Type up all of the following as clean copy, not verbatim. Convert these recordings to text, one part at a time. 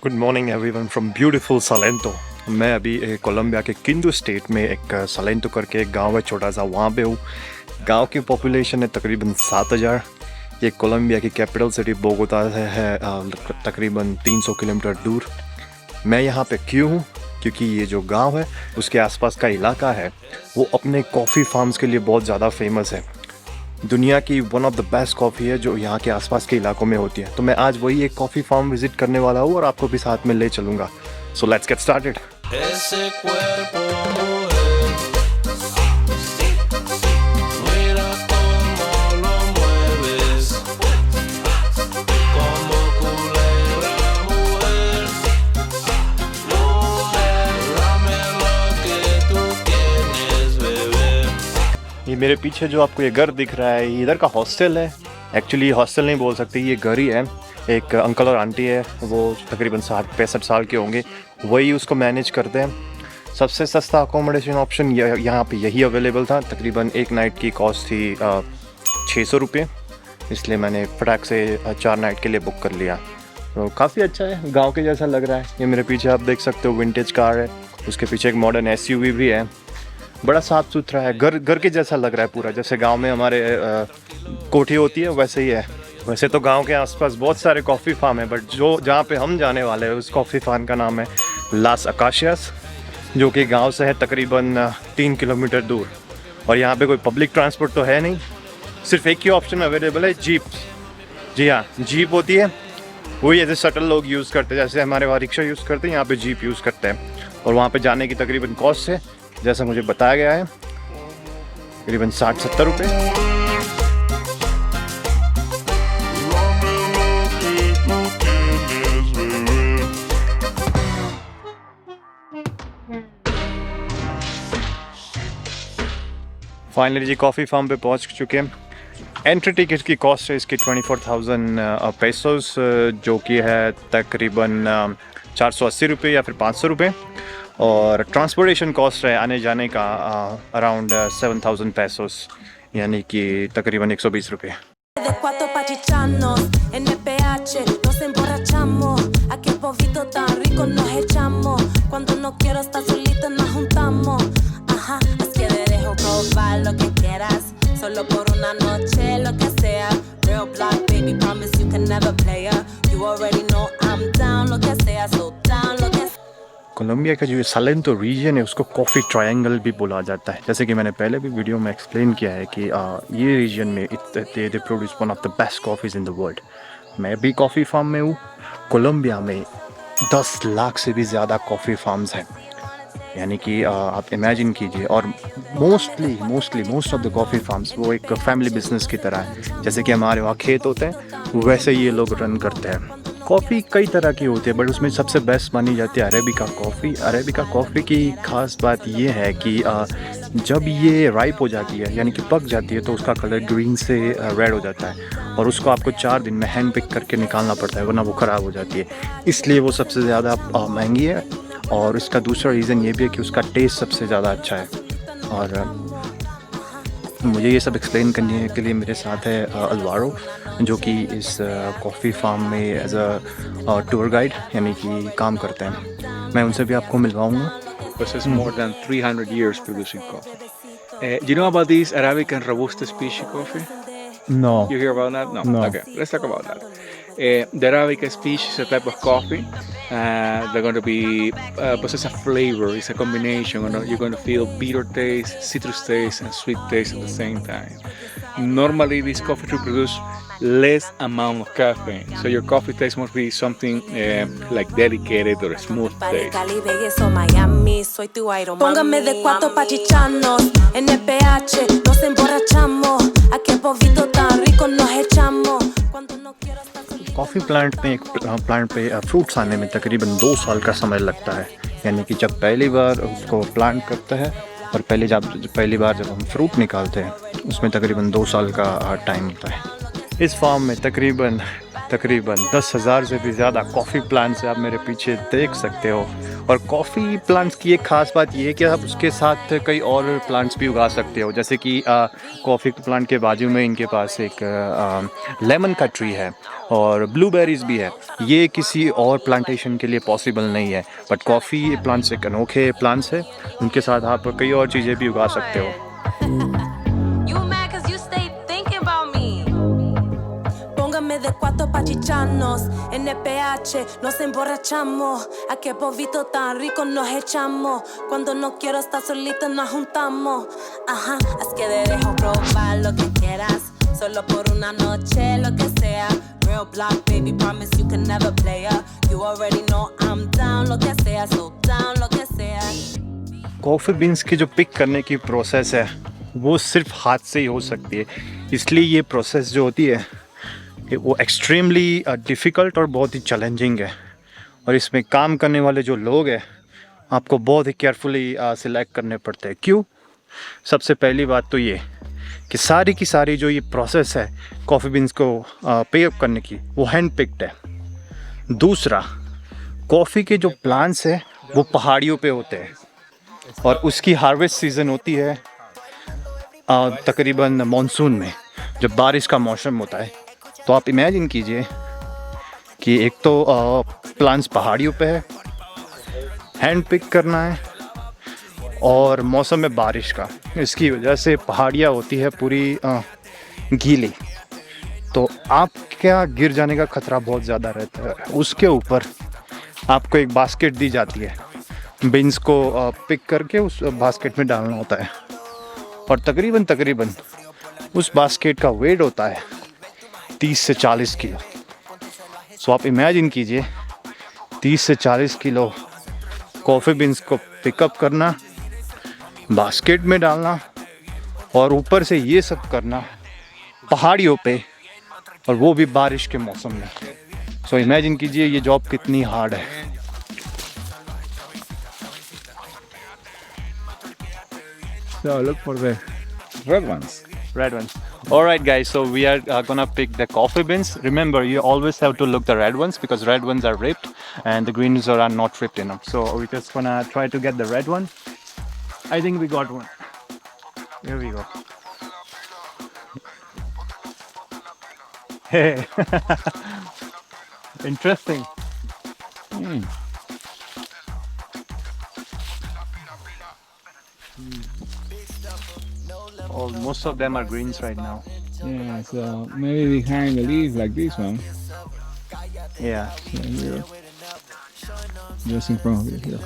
Good morning everyone from beautiful Salento. मैं अभी Colombia के किंडू स्टेट में एक सालेंटो करके एक गांव है छोटा सा, वहाँ पे हूँ। गांव की पॉपुलेशन है तकरीबन 7,000। ये कोलंबिया की कैपिटल सिटी बोगोता से है तकरीबन 300 किलोमीटर दूर। मैं यहाँ पे क्यों हूँ? क्योंकि ये जो गांव है उसके आसपास का इलाका है वो अपने कॉफ़ी फार्म्स के लिए बहुत ज़्यादा फेमस है। दुनिया की one of the best coffee है जो यहाँ के आसपास के इलाकों में होती है। तो मैं आज वही एक कॉफ़ी फार्म विजिट करने वाला हूँ और आपको भी साथ में ले चलूँगा। So let's get started. ये मेरे पीछे जो आपको ये घर दिख रहा है ये इधर का हॉस्टल है। एक्चुअली हॉस्टल नहीं बोल सकते, ये घर ही है। एक अंकल और आंटी है, वो तकरीबन 60-65 साल के होंगे, वही उसको मैनेज करते हैं। सबसे सस्ता अकोमोडेशन ऑप्शन यहाँ पे यही अवेलेबल था। तकरीबन एक नाइट की कॉस्ट थी 600 रुपये, इसलिए मैंने फटाक से 4 नाइट के लिए बुक कर लिया। तो काफ़ी अच्छा है, गाँव के जैसा लग रहा है। ये मेरे पीछे आप देख सकते हो विंटेज कार है, उसके पीछे एक मॉडर्न SUV भी है। बड़ा साफ़ सुथरा है, घर के जैसा लग रहा है पूरा। जैसे गांव में हमारे कोठी होती है वैसे ही है। वैसे तो गांव के आसपास बहुत सारे कॉफ़ी फार्म है, बट जहाँ पे हम जाने वाले हैं उस कॉफ़ी फार्म का नाम है लास अकाशियास, जो कि गांव से है तकरीबन 3 किलोमीटर दूर। और यहाँ पे कोई पब्लिक ट्रांसपोर्ट तो है नहीं, सिर्फ एक ही ऑप्शन अवेलेबल है, जीप। जी हाँ, जीप होती है, वही ऐसे शटल लोग यूज़ करते हैं, जैसे हमारे वहाँ रिक्शा यूज़ करते हैं, यहाँ पे जीप यूज़ करते हैं। और वहाँ पे जाने की तकरीबन कॉस्ट है, जैसा मुझे बताया गया है, तकरीबन 60-70 रुपये। फाइनली जी कॉफ़ी फार्म पे पहुंच चुके हैं। एंट्री टिकट की कॉस्ट है इसकी 24,000 पेसोस, जो कि है तकरीबन 480 रुपये या फिर 500 रुपये। और ट्रांसपोर्टेशन कॉस्ट है आने जाने का अराउंड 7,000 पेसोस, यानी कि तकरीबन 120 रुपये। Solo por una noche, lo que sea. Real black baby, promise you can never play her. You already know I'm down, lo que sea, so down, lo que sea. Colombia का जो सालेंटो reason है उसको coffee triangle भी बोला जाता है। जैसे कि मैंने पहले भी वीडियो में एक्सप्लेन किया है कि ये रीजन में they produce one of the best coffees in the world. मैं भी कॉफ़ी फार्म में हूँ। कोलंबिया में 10 लाख से भी ज़्यादा कॉफ़ी फार्म्स हैं, यानी कि आप इमेजिन कीजिए। और most of the coffee farms वो एक फैमिली बिजनेस की तरह है। जैसे कि हमारे वहाँ खेत होते हैं वैसे ये लोग रन करते हैं। कॉफ़ी कई तरह की होती है, बट उसमें सबसे बेस्ट मानी जाती है अरेबिका कॉफ़ी। अरेबिका कॉफ़ी की ख़ास बात ये है कि जब ये राइप हो जाती है, यानी कि पक जाती है, तो उसका कलर ग्रीन से रेड हो जाता है और उसको आपको 4 दिन में हैंड पिक करके निकालना पड़ता है, वरना वो ख़राब हो जाती है। इसलिए वो सबसे ज़्यादा महंगी है। और इसका दूसरा रीज़न ये भी है कि उसका टेस्ट सबसे ज़्यादा अच्छा है। और मुझे ये सब एक्सप्लेन करने के लिए मेरे साथ है अलवारो, जो कि इस कॉफ़ी फार्म में एज अ टूर गाइड यानी कि काम करते हैं। मैं उनसे भी आपको मिलवाऊँगा। This is more than 300 years producing coffee. Do you know about these Arabic and Robusta species coffee? No. You hear about that? No. No. Okay, let's talk about that. The Arabica species is a type of coffee. They're going to be possess a flavor. It's a combination. You're going to feel bitter taste, citrus taste, and sweet taste at the same time. Normally, this coffee to produce less amount of caffeine, so your coffee taste must be something like dedicated or smooth taste. Póngame de 4 pa' chicharnos. En el PH nos emborrachamos. Aquel polvito tan rico nos echamos. Cuando no quiero estar solita. Coffee plant में एक plant पे fruits आने में तकरीबन 2 साल का समय लगता है। यानी कि जब पहली बार उसको प्लांट करते हैं और पहली बार जब हम फ्रूट निकालते हैं उसमें तकरीबन 2 साल का टाइम होता है। इस फार्म में तकरीबन तकरीबन 10,000 से भी ज़्यादा कॉफ़ी प्लांट्स आप मेरे पीछे देख सकते हो। और कॉफ़ी प्लांट्स की एक ख़ास बात ये है कि आप उसके साथ कई और प्लांट्स भी उगा सकते हो, जैसे कि कॉफ़ी प्लांट के बाजू में इनके पास एक लेमन का ट्री है और ब्लूबेरीज भी है। ये किसी और प्लांटेशन के लिए पॉसिबल नहीं है, बट कॉफ़ी प्लांट्स एक अनोखे प्लांट्स है, उनके साथ आप कई और चीज़ें भी उगा सकते हो। De 4 pa' chicharnos, NPH, nos emborrachamos. A qué polvito tan rico nos echamos. Cuando no quiero estar solita nos juntamos. Ajá, es que te dejo probar lo que quieras. Solo por una noche, lo que sea. Real block, baby, promise you can never play her. You already know I'm down, lo que sea, so down, lo que sea. Coffee beans की जो pick करने की process है वो सिर्फ हाथ से ही हो सकती है, इसलिए ये प्रोसेस जो होती है वो एक्सट्रीमली डिफ़िकल्ट और बहुत ही चैलेंजिंग है। और इसमें काम करने वाले जो लोग हैं आपको बहुत ही केयरफुली सिलेक्ट करने पड़ते हैं। क्यों? सबसे पहली बात तो ये कि सारी की सारी जो ये प्रोसेस है कॉफ़ी बीन्स को पे अप करने की वो हैंड पिक्ड है। दूसरा, कॉफ़ी के जो प्लांट्स हैं वो पहाड़ियों पे होते हैं और उसकी हार्वेस्ट सीज़न होती है तकरीबन मॉनसून में, जब बारिश का मौसम होता है। तो आप इमेजिन कीजिए कि एक तो प्लांट्स पहाड़ियों पे है, हैंड पिक करना है और मौसम में बारिश का, इसकी वजह से पहाड़ियाँ होती है पूरी गीली, तो आप क्या गिर जाने का ख़तरा बहुत ज़्यादा रहता है। उसके ऊपर आपको एक बास्केट दी जाती है, बीन्स को पिक करके उस बास्केट में डालना होता है और तकरीबन उस बास्केट का वेट होता है 30 से 40 किलो। सो आप इमेजिन कीजिए 30 से 40 किलो कॉफ़ी बीन्स को पिकअप करना, बास्केट में डालना और ऊपर से ये सब करना पहाड़ियों पे, और वो भी बारिश के मौसम में। सो इमेजिन कीजिए ये जॉब कितनी हार्ड है। So look for the red ones. Red ones. All right, guys. So we are gonna pick the coffee beans. Remember, you always have to look the red ones because red ones are ripped and the greens are not ripped enough. So we're just gonna try to get the red one. I think we got one. Here we go. Hey, interesting. Oh, most of them are greens right now. Yeah, so maybe behind the leaf like this one. Yeah. So here, just in front of it here.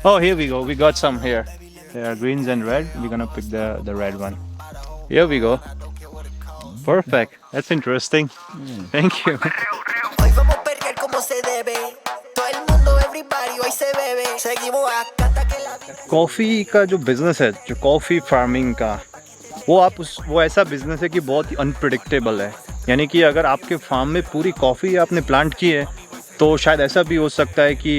Oh, here we go. We got some here. There are greens and red. We're gonna pick the red one. Here we go. Perfect. That's interesting. Thank you. Coffee का जो business है, जो coffee farming का, वो ऐसा business है कि बहुत ही अनप्रेडिक्टेबल है। यानी कि अगर आपके फार्म में पूरी कॉफ़ी आपने प्लांट की है तो शायद ऐसा भी हो सकता है कि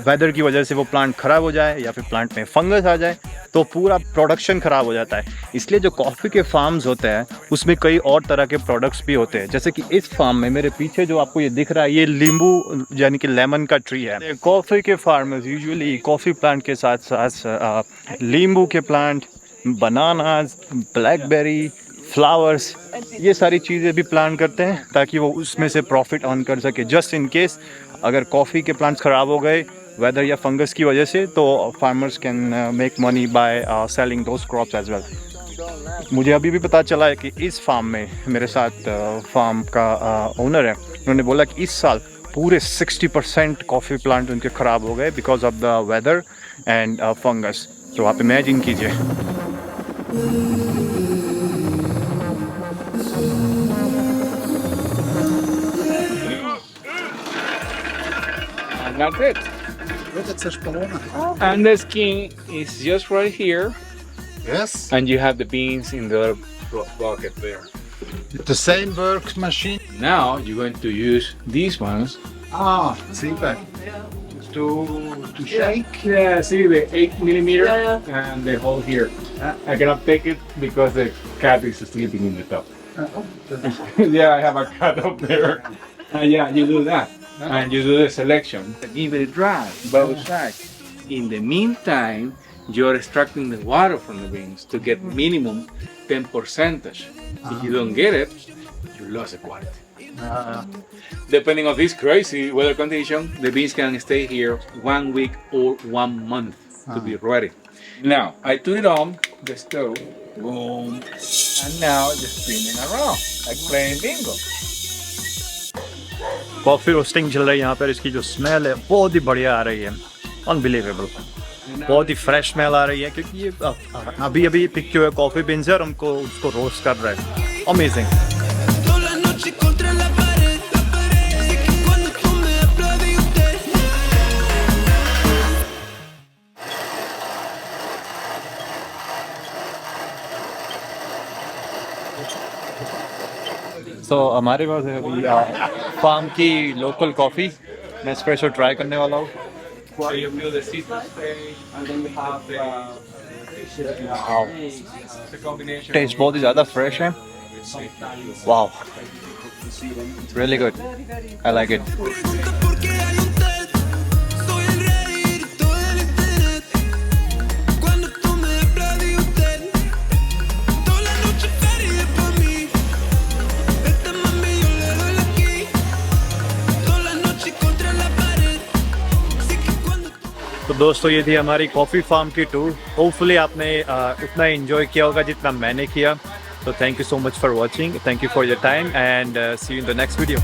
वेदर की वजह से वो प्लांट ख़राब हो जाए या फिर प्लांट में फंगस आ जाए तो पूरा प्रोडक्शन ख़राब हो जाता है। इसलिए जो कॉफ़ी के फार्म्स होते हैं उसमें कई और तरह के प्रोडक्ट्स भी होते हैं, जैसे कि इस फार्म में मेरे पीछे जो आपको ये दिख रहा है ये नींबू यानी कि लेमन का ट्री है। कॉफ़ी के फार्मर्स यूजुअली कॉफ़ी प्लांट के साथ साथ नींबू के प्लांट, बनानास, ब्लैकबेरी, फ्लावर्स, ये सारी चीज़ें भी प्लांट करते हैं ताकि वो उसमें से प्रॉफिट अर्न कर सके। जस्ट इन केस अगर कॉफ़ी के प्लांट्स ख़राब हो गए वेदर या फंगस की वजह से तो farmers can make money by selling those crops as well. मुझे अभी भी पता चला है कि इस फार्म में मेरे साथ फार्म का ओनर है, उन्होंने बोला कि इस साल पूरे 60% कॉफ़ी प्लांट उनके ख़राब हो गए because of the weather and fungus. तो आप इमेजिन कीजिए। And that's it. And the skin is just right here. Yes, And you have the beans in the other bucket there. the same work machine. Now you're going to use these ones. Super. To shake. Yeah, see the 8mm and the hole here. I cannot take it because the cat is sleeping in the top. Yeah, I have a cut up there. Yeah, you do that. And you do the selection. Give it dry, both sides. In the meantime, you're extracting the water from the beans to get minimum 10%. If you don't get it, you lost the quality. Depending on this crazy weather condition, the beans can stay here 1 week or 1 month to be ready. Now, I turn it on the stove, boom, and now just spinning around, like playing bingo. Coffee roasting चल रही है यहाँ पर, इसकी जो smell है बहुत ही बढ़िया आ रही है, अनबिलीवेबल, बहुत ही फ्रेश स्मेल आ रही है क्योंकि ये अभी अभी पिक किए हुए कॉफ़ी बीन्स है और हमको उसको रोस्ट कर रहे हैं। अमेजिंग। तो हमारे पास है अभी फार्म की लोकल कॉफ़ी, मैं एस्प्रेसो ट्राई करने वाला हूँ। So you feel the citrus taste, and then you have the combination. Taste बहुत ही ज़्यादा फ्रेश है। Wow, really good, I like it. Porque hay un TED, soy el rey todo el internet. Cuando tú me hablas de usted, toda la noche perdida por mí. Esta mami yo le doy la key, toda la noche contra la pared. Así que cuando tú तो दोस्तों ये थी हमारी coffee farm की tour. Hopefully आपने उतना enjoy किया होगा जितना मैंने किया। तो thank you so much for watching, thank you for your time and see you in the next video.